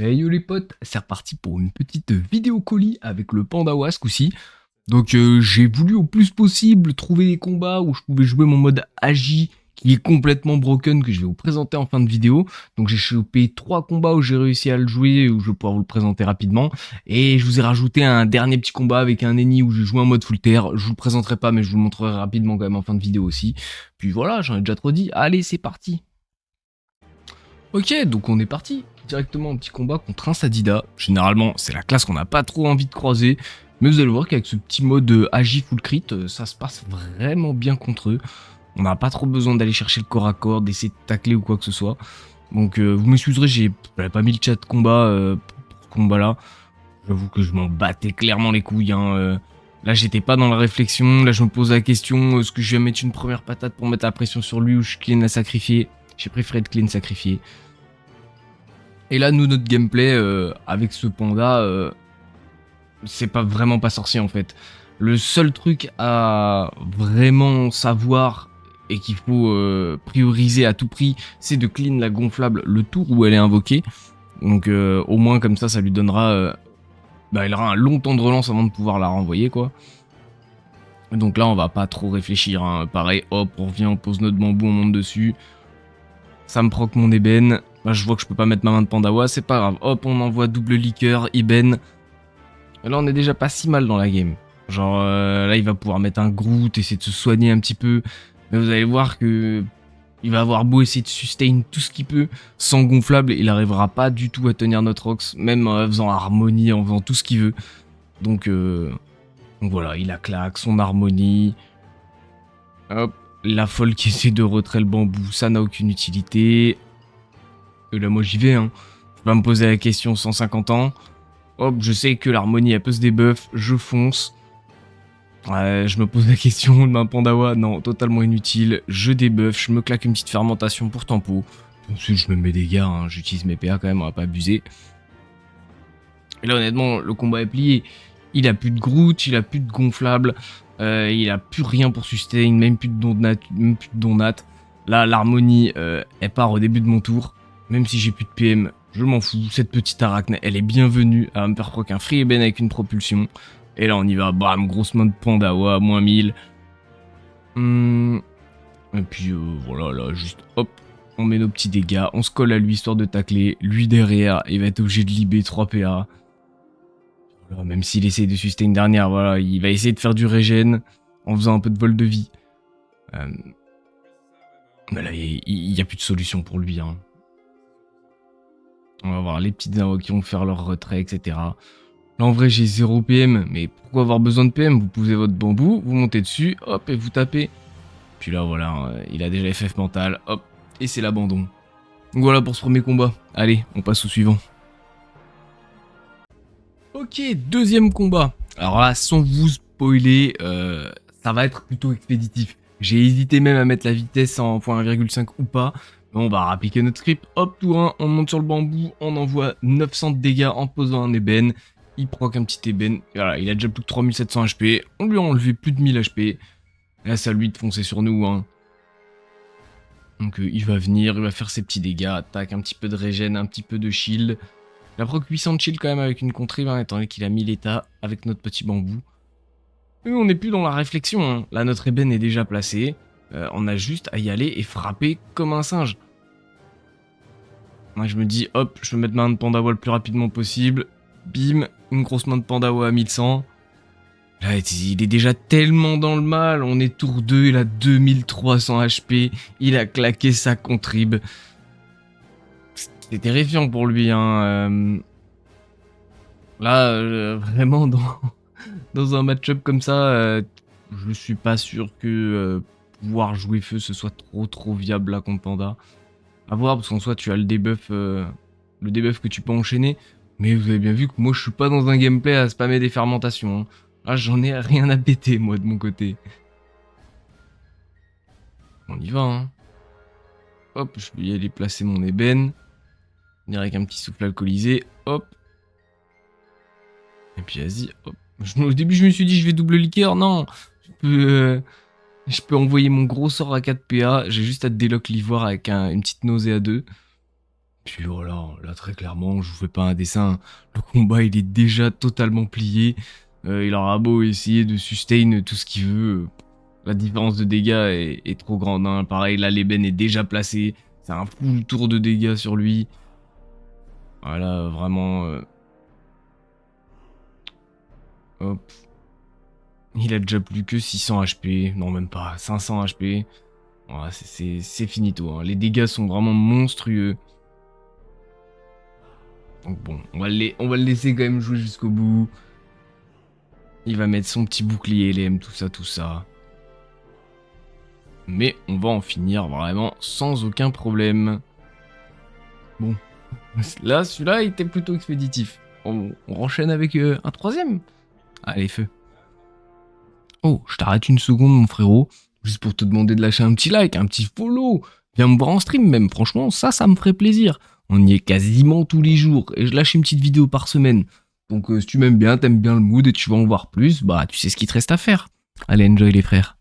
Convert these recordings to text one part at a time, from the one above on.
Hey yo les potes, c'est reparti pour une petite vidéo colis avec le Pandawa ce coup-ci. Donc j'ai voulu au plus possible trouver des combats où je pouvais jouer mon mode Agi qui est complètement broken que je vais vous présenter en fin de vidéo. Donc j'ai chopé 3 combats où j'ai réussi à le jouer, où je vais pouvoir vous le présenter rapidement. Et je vous ai rajouté un dernier petit combat avec un ennemi où j'ai joué en mode full terre. Je vous le présenterai pas mais je vous le montrerai rapidement quand même en fin de vidéo aussi. Puis voilà, j'en ai déjà trop dit, allez c'est parti. Ok, donc on est parti directement en petit combat contre un Sadida. Généralement, c'est la classe qu'on n'a pas trop envie de croiser. Mais vous allez voir qu'avec ce petit mode Agi full crit, ça se passe vraiment bien contre eux. On n'a pas trop besoin d'aller chercher le corps à corps, d'essayer de tacler ou quoi que ce soit. Donc vous m'excuserez, j'avais pas mis le chat de combat pour ce combat-là. J'avoue que je m'en battais clairement les couilles. Là, j'étais pas dans la réflexion. Là, je me pose la question, est-ce que je vais mettre une première patate pour mettre la pression sur lui ou je clean à sacrifier? J'ai préféré de clean sacrifier. Et là, nous, notre gameplay avec ce panda, c'est pas vraiment pas sorcier en fait. Le seul truc à vraiment savoir et qu'il faut prioriser à tout prix, c'est de clean la gonflable le tour où elle est invoquée. Donc au moins comme ça lui donnera... elle aura un long temps de relance avant de pouvoir la renvoyer quoi. Donc là, on va pas trop réfléchir. Pareil, hop, on revient, on pose notre bambou, on monte dessus. Ça me proc mon ébène. Là, je vois que je peux pas mettre ma main de Pandawa, c'est pas grave. Hop, on envoie double liqueur, Ibène. Là, on est déjà pas si mal dans la game. Genre, là, il va pouvoir mettre un Groot, essayer de se soigner un petit peu. Mais vous allez voir que il va avoir beau essayer de sustain tout ce qu'il peut. Sans gonflable, il arrivera pas du tout à tenir notre Rox. Même en faisant harmonie, en faisant tout ce qu'il veut. Donc voilà, il a claque, son harmonie. Hop, la folle qui essaie de retrait le bambou, ça n'a aucune utilité. Et là, moi, j'y vais, hein. Je vais pas me poser la question 150 ans. Hop, je sais que l'harmonie, elle peut se débuff, je fonce. Je me pose la question de ma Pandawa, non, totalement inutile. Je débuff, je me claque une petite fermentation pour tempo. Ensuite, je me mets des dégâts, hein. J'utilise mes PA quand même, on va pas abuser. Et là, honnêtement, le combat est plié. Il a plus de Groot, il a plus de gonflable, il a plus rien pour sustain, même plus de donat. Là, l'harmonie, elle part au début de mon tour. Même si j'ai plus de PM, je m'en fous. Cette petite arachne, elle est bienvenue. Elle va me faire proc un free eben avec une propulsion. Et là, on y va. Bam, grosse main de Pandawa, moins 1000. Et puis, voilà, là, juste hop. On met nos petits dégâts. On se colle à lui, histoire de tacler. Lui, derrière, il va être obligé de libérer 3 PA. Voilà, même s'il essaye de sustain dernière, voilà. Il va essayer de faire du régène en faisant un peu de vol de vie. Mais là, il n'y a plus de solution pour lui, hein. On va voir les petites invos qui vont faire leur retrait, etc. Là, en vrai, j'ai 0 PM, mais pourquoi avoir besoin de PM? Vous posez votre bambou, vous montez dessus, hop, et vous tapez. Puis là, voilà, il a déjà FF mental, hop, et c'est l'abandon. Donc voilà pour ce premier combat. Allez, on passe au suivant. Ok, deuxième combat. Alors là, sans vous spoiler, ça va être plutôt expéditif. J'ai hésité même à mettre la vitesse en .1,5 ou pas. On va appliquer notre script, hop, tour 1, on monte sur le bambou, on envoie 900 de dégâts en posant un ébène. Il proc un petit ébène, voilà, il a déjà plus que 3700 HP, on lui a enlevé plus de 1000 HP. Là, c'est à lui de foncer sur nous, hein. Donc il va venir, il va faire ses petits dégâts, attaque, un petit peu de régène, un petit peu de shield. Il a proc 800 de shield quand même avec une contrée, hein, étant donné qu'il a mis l'état avec notre petit bambou. Et on n'est plus dans la réflexion, hein. Là, notre ébène est déjà placé. On a juste à y aller et frapper comme un singe. Moi, je me dis, hop, je vais mettre ma main de Pandawa le plus rapidement possible. Bim, une grosse main de Pandawa à 1100. Là, il est déjà tellement dans le mal. On est tour 2, il a 2300 HP. Il a claqué sa contrib. C'est terrifiant pour lui, hein. Là, vraiment, dans un match-up comme ça, je suis pas sûr que pouvoir jouer feu ce soit trop viable là contre Panda. À voir, parce qu'en soi tu as le debuff que tu peux enchaîner. Mais vous avez bien vu que moi je suis pas dans un gameplay à spammer des fermentations, hein. Là j'en ai rien à péter moi de mon côté. On y va, hein. Hop, je vais y aller placer mon ébène. Venir avec un petit souffle alcoolisé, hop. Et puis vas-y, hop. Au début je me suis dit je vais double liqueur, non. Je peux envoyer mon gros sort à 4 PA, j'ai juste à délock l'ivoire avec une petite nausée à 2. Puis voilà, là très clairement, je vous fais pas un dessin, le combat il est déjà totalement plié. Il aura beau essayer de sustain tout ce qu'il veut, la différence de dégâts est trop grande. Hein. Pareil, là l'ébène est déjà placé, c'est un full tour de dégâts sur lui. Voilà, vraiment... Hop. Il a déjà plus que 600 HP, non même pas, 500 HP. Voilà, c'est finito, hein. Les dégâts sont vraiment monstrueux. Donc bon, on va le laisser quand même jouer jusqu'au bout. Il va mettre son petit bouclier LM, tout ça, tout ça. Mais on va en finir vraiment sans aucun problème. Bon, là, celui-là était plutôt expéditif. On enchaîne avec un troisième. Allez, feu. Oh, je t'arrête une seconde, mon frérot. Juste pour te demander de lâcher un petit like, un petit follow. Viens me voir en stream même, franchement, ça me ferait plaisir. On y est quasiment tous les jours et je lâche une petite vidéo par semaine. Donc si tu m'aimes bien, t'aimes bien le mood et tu vas en voir plus, bah tu sais ce qu'il te reste à faire. Allez, enjoy les frères.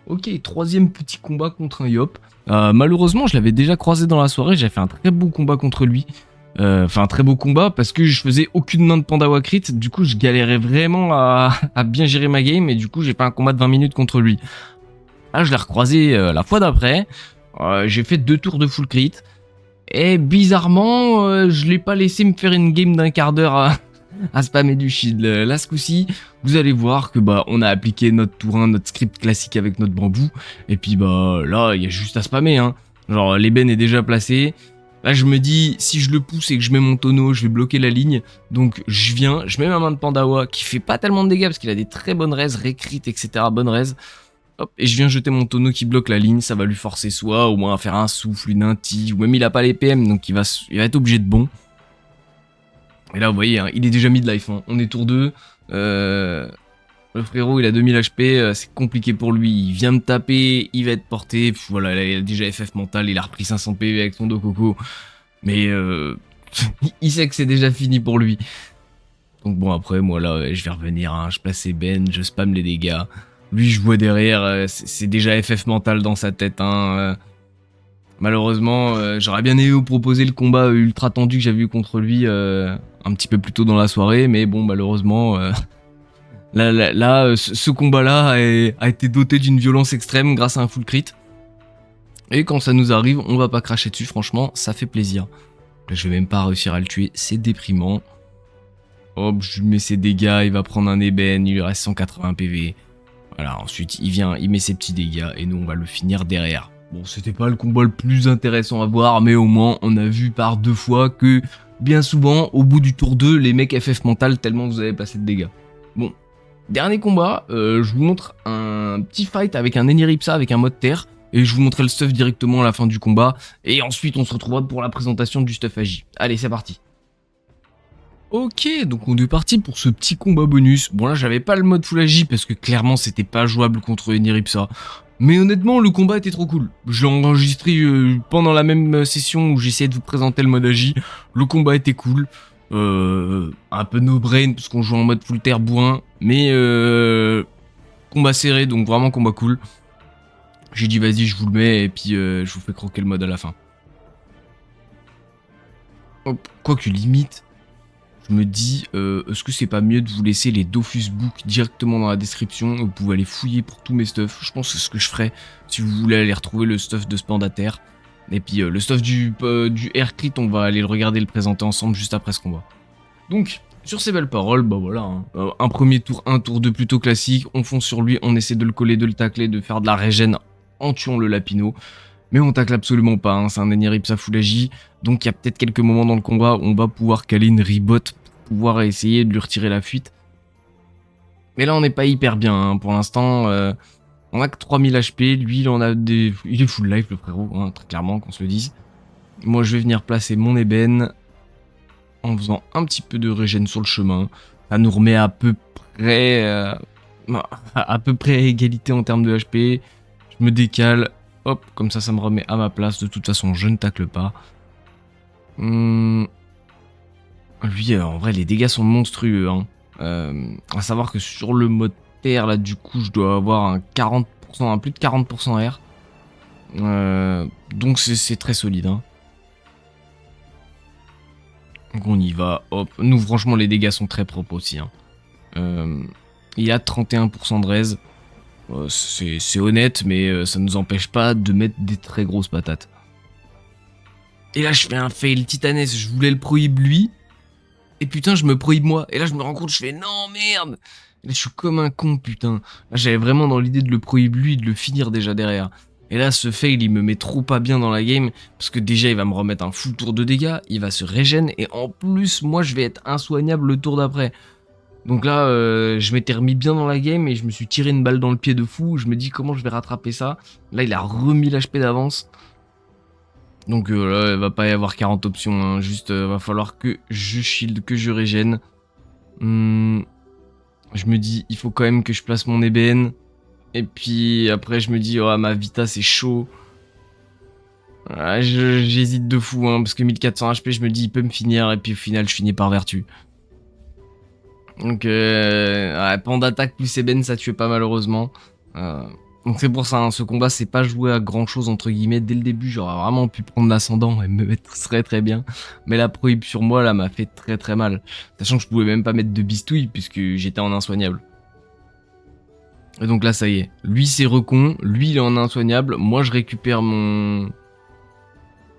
Ok, troisième petit combat contre un Yop. Malheureusement, je l'avais déjà croisé dans la soirée, j'ai fait un très beau combat contre lui. Enfin, un très beau combat parce que je faisais aucune main de Pandawa crit, du coup je galérais vraiment à bien gérer ma game et du coup j'ai fait un combat de 20 minutes contre lui. Là, je l'ai recroisé la fois d'après, j'ai fait 2 tours de full crit. Et bizarrement, je l'ai pas laissé me faire une game d'un quart d'heure à spammer du shield. Là, ce coup-ci, vous allez voir que bah on a appliqué notre tour 1, notre script classique avec notre bambou. Et puis bah là, il y a juste à spammer. Hein. Genre, l'ébène est déjà placé. Là, je me dis, si je le pousse et que je mets mon tonneau, je vais bloquer la ligne. Donc, je viens, je mets ma main de Pandawa qui fait pas tellement de dégâts parce qu'il a des très bonnes raises, récrit, etc. Bonnes raises. Hop, et je viens jeter mon tonneau qui bloque la ligne, ça va lui forcer soit au moins à faire un souffle, une inti, ou même il a pas les PM, donc il va être obligé de bon. Et là vous voyez, hein, il est déjà mid life, hein. On est tour 2, le frérot il a 2000 HP, c'est compliqué pour lui, il vient me taper, il va être porté, puis voilà, il a déjà FF mental, il a repris 500 PV avec son dos coco, mais il sait que c'est déjà fini pour lui. Donc bon après moi là je vais revenir, hein, je place ses ben, je spam les dégâts. Lui, je vois derrière, c'est déjà FF mental dans sa tête. Hein. Malheureusement, j'aurais bien aimé vous proposer le combat ultra tendu que j'avais eu contre lui un petit peu plus tôt dans la soirée, mais bon, malheureusement, ce combat-là a été doté d'une violence extrême grâce à un full crit. Et quand ça nous arrive, on va pas cracher dessus, franchement, ça fait plaisir. Là, je vais même pas réussir à le tuer, c'est déprimant. Hop, je lui mets ses dégâts, il va prendre un ébène, il lui reste 180 PV. Voilà, ensuite il vient, il met ses petits dégâts et nous on va le finir derrière. Bon, c'était pas le combat le plus intéressant à voir, mais au moins on a vu par 2 fois que bien souvent, au bout du tour 2, les mecs FF mental tellement vous avez passé de dégâts. Bon, dernier combat, je vous montre un petit fight avec un Eniripsa avec un mode terre, et je vous montrerai le stuff directement à la fin du combat, et ensuite on se retrouvera pour la présentation du stuff AJ. Allez, c'est parti. Ok, donc on est parti pour ce petit combat bonus. Bon là j'avais pas le mode Full AJ parce que clairement c'était pas jouable contre Eniripsa. Mais honnêtement le combat était trop cool. Je l'ai enregistré pendant la même session où j'essayais de vous présenter le mode AJ. Le combat était cool. Un peu no brain parce qu'on joue en mode full terre bourrin. Mais combat serré donc vraiment combat cool. J'ai dit vas-y je vous le mets et puis je vous fais croquer le mode à la fin. Hop, quoique limite... Je me dis, est-ce que c'est pas mieux de vous laisser les Dofus Book directement dans la description? Vous pouvez aller fouiller pour tous mes stuffs. Je pense que c'est ce que je ferai si vous voulez aller retrouver le stuff de Spandater. Et puis le stuff du Air Crit, on va aller le regarder et le présenter ensemble juste après ce combat. Donc, sur ces belles paroles, bah voilà, hein, un premier tour, un tour 2 plutôt classique. On fonce sur lui, on essaie de le coller, de le tacler, de faire de la régène en tuant le Lapino. Mais on tacle absolument pas, hein, c'est un Eniripsa Full AJ, donc il y a peut-être quelques moments dans le combat où on va pouvoir caler une rebot pour pouvoir essayer de lui retirer la fuite. Mais là on n'est pas hyper bien, hein. Pour l'instant on a que 3000 HP, lui il est full life le frérot, hein, très clairement qu'on se le dise. Moi je vais venir placer mon ébène en faisant un petit peu de régène sur le chemin, ça nous remet à peu près à égalité en termes de HP, je me décale. Hop, comme ça me remet à ma place. De toute façon, je ne tacle pas. Lui, en vrai, les dégâts sont monstrueux. Hein. À savoir que sur le mode terre, là, du coup, je dois avoir un 40%, un plus de 40% R. Donc, c'est très solide. Hein. Donc on y va, hop. Nous franchement les dégâts sont très propres aussi. Hein. Il y a 31% de raise. C'est honnête, mais ça nous empêche pas de mettre des très grosses patates. Et là je fais un fail titanesque, je voulais le prohib lui. Et putain je me prohibe moi. Et là je me rends compte, je fais non merde. Et là je suis comme un con putain. Là j'avais vraiment dans l'idée de le prohib lui, de le finir déjà derrière. Et là ce fail il me met trop pas bien dans la game. Parce que déjà il va me remettre un full tour de dégâts. Il va se régène. Et en plus moi je vais être insoignable le tour d'après. Donc là je m'étais remis bien dans la game. Et je me suis tiré une balle dans le pied de fou. Je me dis comment je vais rattraper ça. Là il a remis l'HP d'avance. Donc là, il va pas y avoir 40 options, hein. Juste va falloir que je shield, que je régène. Je me dis, il faut quand même que je place mon EBN. Et puis après, je me dis, oh, ma Vita, c'est chaud. J'hésite de fou, hein, parce que 1400 HP, je me dis, il peut me finir. Et puis au final, je finis par vertu. Donc, ouais, pan d'attaque plus EBN, ça tuait pas malheureusement. Donc c'est pour ça, hein, ce combat c'est pas joué à grand chose entre guillemets. Dès le début j'aurais vraiment pu prendre l'ascendant et me mettre très bien. Mais la prohib sur moi là m'a fait très mal. Sachant que je pouvais même pas mettre de bistouille puisque j'étais en insoignable. Et donc là ça y est, lui c'est recon, lui il est en insoignable, moi je récupère mon...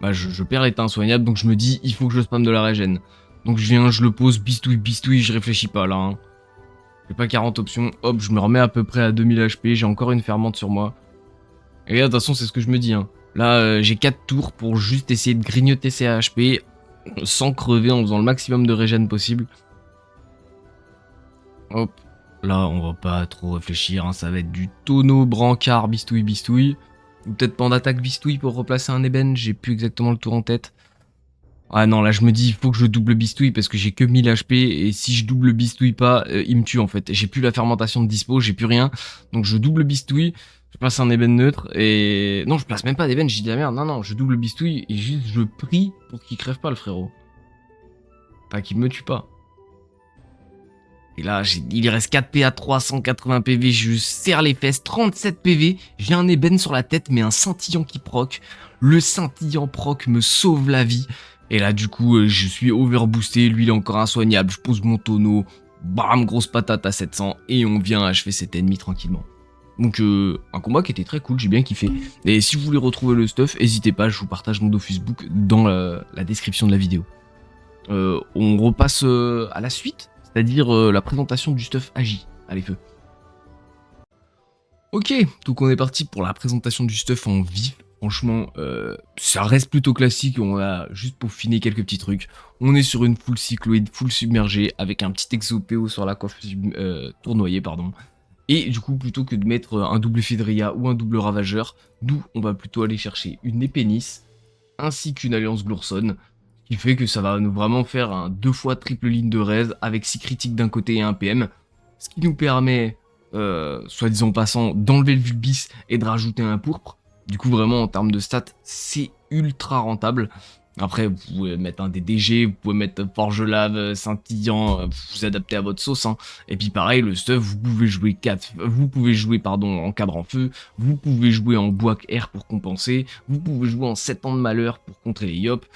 Bah je perds l'état insoignable donc je me dis il faut que je spam de la régène. Donc je viens, je le pose, bistouille, je réfléchis pas là. Hein. J'ai pas 40 options, hop, je me remets à peu près à 2000 HP, j'ai encore une fermente sur moi. Et là, de toute façon, c'est ce que je me dis. Hein. Là, j'ai 4 tours pour juste essayer de grignoter ses HP sans crever en faisant le maximum de régène possible. Hop, là, on va pas trop réfléchir, hein. Ça va être du tonneau, brancard, bistouille. Ou peut-être pan d'attaque bistouille pour replacer un ébène, j'ai plus exactement le tour en tête. Ah non, là je me dis il faut que je double bistouille parce que j'ai que 1000 HP et si je double bistouille pas, il me tue en fait. J'ai plus la fermentation de dispo, j'ai plus rien. Donc je double bistouille, je place un ébène neutre et... Non, je place même pas d'ébène, j'ai dit la merde. Non, je double bistouille et juste je prie pour qu'il crève pas le frérot. Pas qu'il me tue pas. Et là, il reste 4 PA, 380 PV, je serre les fesses, 37 PV, j'ai un ébène sur la tête mais un scintillant qui proc. Le scintillant proc me sauve la vie. Et là, du coup, je suis overboosté. Lui, il est encore insoignable. Je pose mon tonneau. Bam, grosse patate à 700. Et on vient achever cet ennemi tranquillement. Donc, un combat qui était très cool. J'ai bien kiffé. Et si vous voulez retrouver le stuff, n'hésitez pas. Je vous partage mon Dofusbook dans la description de la vidéo. On repasse à la suite. C'est-à-dire la présentation du stuff agi. Allez, feu. Ok, donc on est parti pour la présentation du stuff en vif. Franchement, ça reste plutôt classique, on a juste peaufiné quelques petits trucs. On est sur une full cycloïde, full submergée, avec un petit exo-PO sur la coiffe tournoyée, pardon. Et du coup, plutôt que de mettre un double Fedria ou un double Ravageur, nous, on va plutôt aller chercher une Épénis, ainsi qu'une Alliance Glourson, qui fait que ça va nous vraiment faire un 2 fois triple ligne de raise, avec 6 critiques d'un côté et un PM, ce qui nous permet, soi-disant passant, d'enlever le Vulbis et de rajouter un pourpre. Du coup, vraiment, en termes de stats, c'est ultra rentable. Après, vous pouvez mettre un DDG, vous pouvez mettre Forge Lave, Scintillant, vous adaptez à votre sauce. Hein. Et puis pareil, le stuff, vous pouvez jouer en cadre en feu, vous pouvez jouer en Boak Air pour compenser, vous pouvez jouer en 7 ans de malheur pour contrer les Yop.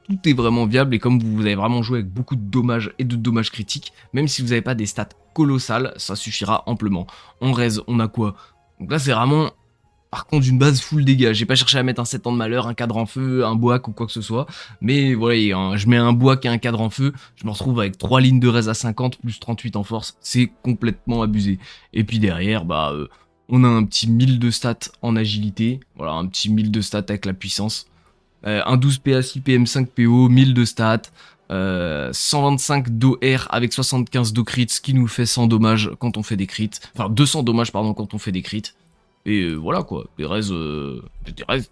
Tout est vraiment viable et comme vous avez vraiment joué avec beaucoup de dommages et de dommages critiques, même si vous n'avez pas des stats colossales, ça suffira amplement. En raise, on a quoi? Donc là, c'est vraiment... Par contre, d'une base full dégâts, j'ai pas cherché à mettre un 7 ans de malheur, un cadre en feu, un boac ou quoi que ce soit. Mais voilà, je mets un boac et un cadre en feu, je me retrouve avec 3 lignes de raise à 50 plus 38 en force, c'est complètement abusé. Et puis derrière, on a un petit 1000 de stats en agilité, voilà, un petit 1000 de stats avec la puissance. Un 12 PA 6 PM 5 PO, 1000 de stats, 125 d'OR avec 75 de crits, ce qui nous fait 100 dommages quand on fait des crits. Enfin, 200 dommages pardon quand on fait des crits. Et voilà quoi, des raises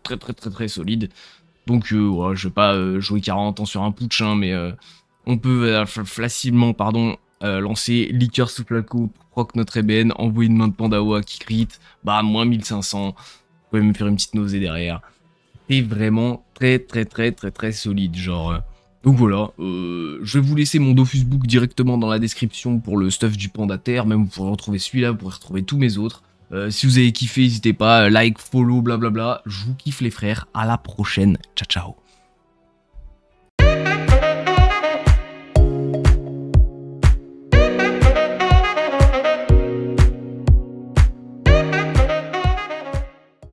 très solides. Donc voilà, je vais pas jouer 40 ans sur un putsch, hein, mais on peut facilement lancer Liqueur sous placo pour proc notre EBN, envoyer une main de Pandawa qui crit, moins 1500. Vous pouvez me faire une petite nausée derrière. C'est vraiment très solide, genre. Donc voilà, je vais vous laisser mon Dofusbook directement dans la description pour le stuff du Panda Terre. Même vous pourrez retrouver celui-là, vous pourrez retrouver tous mes autres. Si vous avez kiffé, n'hésitez pas, like, follow, blablabla. Je vous kiffe les frères, à la prochaine, ciao ciao.